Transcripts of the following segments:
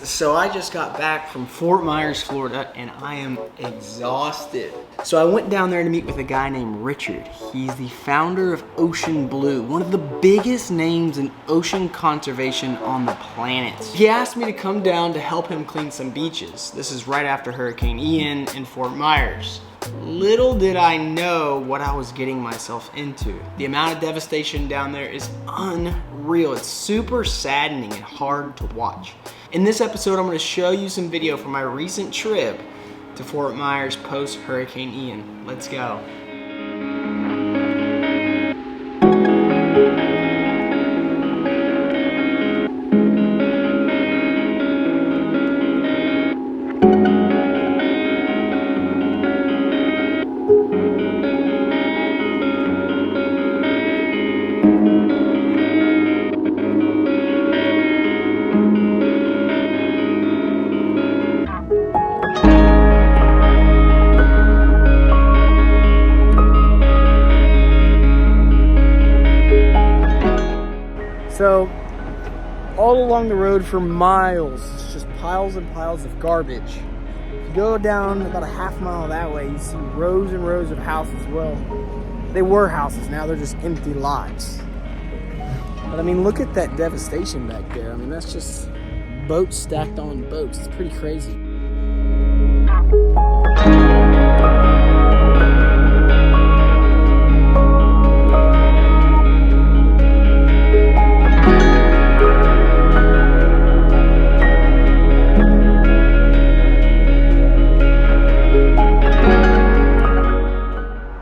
so I just got back from Fort Myers, Florida, and I am exhausted. So I went down there to meet with a guy named Richard. He's the founder of Ocean Blue, one of the biggest names in ocean conservation on the planet. He asked me to come down to help him clean some beaches. This is right after Hurricane Ian in Fort Myers. Little did I know what I was getting myself into. The amount of devastation down there is unreal. It's super saddening and hard to watch. In this episode, I'm going to show you some video from my recent trip to Fort Myers post Hurricane Ian. Let's go. So, all along the road for miles, it's just piles and piles of garbage. If you go down about a half mile that way, you see rows and rows of houses. Well, they were houses, now they're just empty lots. But I mean, look at that devastation back there. I mean, that's just boats stacked on boats. It's pretty crazy.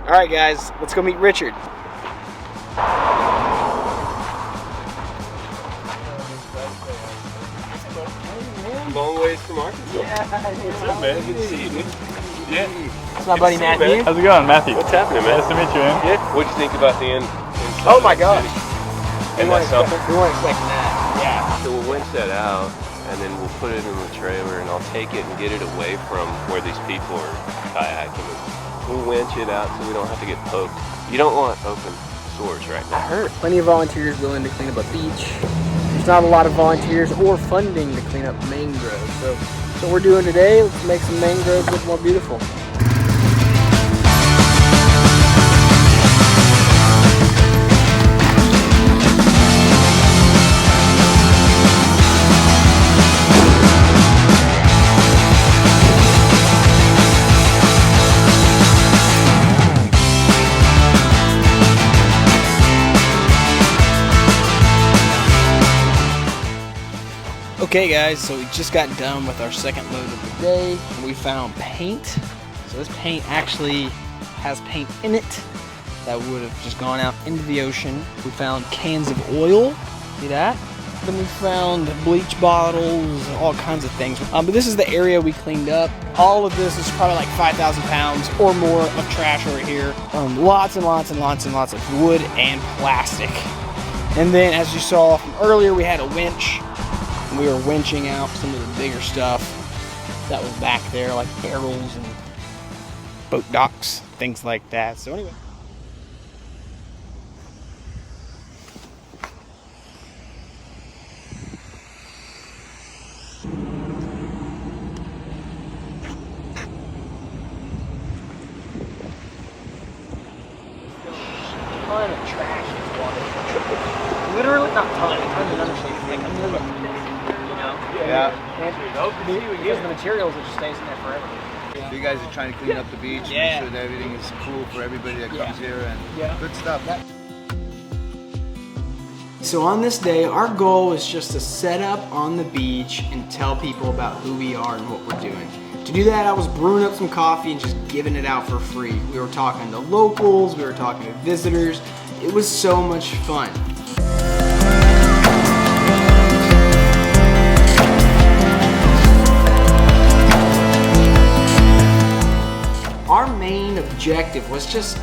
All right, guys, let's go meet Richard. Long ways from Arkansas. Yeah. What's up, man? Good to see you, dude. Yeah. It's my buddy Matthew. How's it going, Matthew? What's happening, man? Nice to meet you, man. Yeah. What'd you think about the end? Oh my gosh. And that's something? We weren't expecting that. Yeah. So we'll winch that out, and then we'll put it in the trailer, and I'll take it and get it away from where these people are kayaking. We'll winch it out so we don't have to get poked. You don't want open sores right now. I heard plenty of volunteers willing to clean up a beach. There's not a lot of volunteers or funding to clean up mangroves. So what we're doing today, let's make some mangroves look more beautiful. Okay guys, so we just got done with our second load of the day. We found paint. So this paint actually has paint in it that would have just gone out into the ocean. We found cans of oil, see that? Then we found bleach bottles, all kinds of things. But this is the area we cleaned up. All of this is probably like 5,000 pounds or more of trash over here. Lots and lots and lots and lots of wood and plastic. And then as you saw from earlier, we had a winch. We were winching out some of the bigger stuff that was back there, like barrels and boat docks, things like that. So anyway. Ton of trash in water. Literally, not ton, tons of understatement, like a million. Yeah. Because the materials, it just stays in there forever. So you guys are trying to clean up the beach, make sure that everything is cool for everybody that comes here, and good stuff. So on this day, our goal is just to set up on the beach and tell people about who we are and what we're doing. To do that, I was brewing up some coffee and just giving it out for free. We were talking to locals, we were talking to visitors. It was so much fun. Our main objective was just,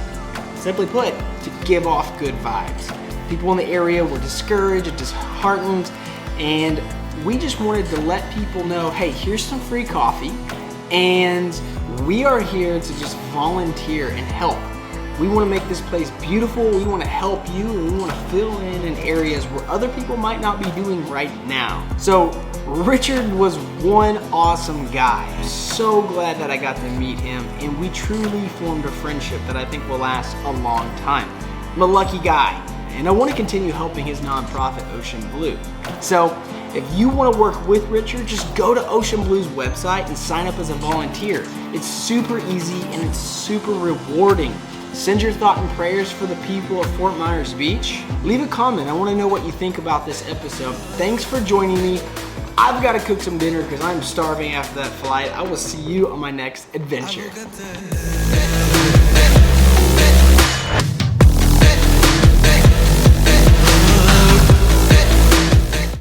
simply put, to give off good vibes. People in the area were discouraged, disheartened, and we just wanted to let people know, hey, here's some free coffee, and we are here to just volunteer and help. We want to make this place beautiful, we want to help you, and we want to fill in areas where other people might not be doing right now. So Richard was one awesome guy. I'm so glad that I got to meet him, and we truly formed a friendship that I think will last a long time. I'm a lucky guy, and I want to continue helping his nonprofit, Ocean Blue. So if you want to work with Richard, just go to Ocean Blue's website and sign up as a volunteer. It's super easy and it's super rewarding. Send your thought and prayers for the people of Fort Myers Beach. Leave a comment. I want to know what you think about this episode. Thanks for joining me. I've got to cook some dinner because I'm starving after that flight. I will see you on my next adventure.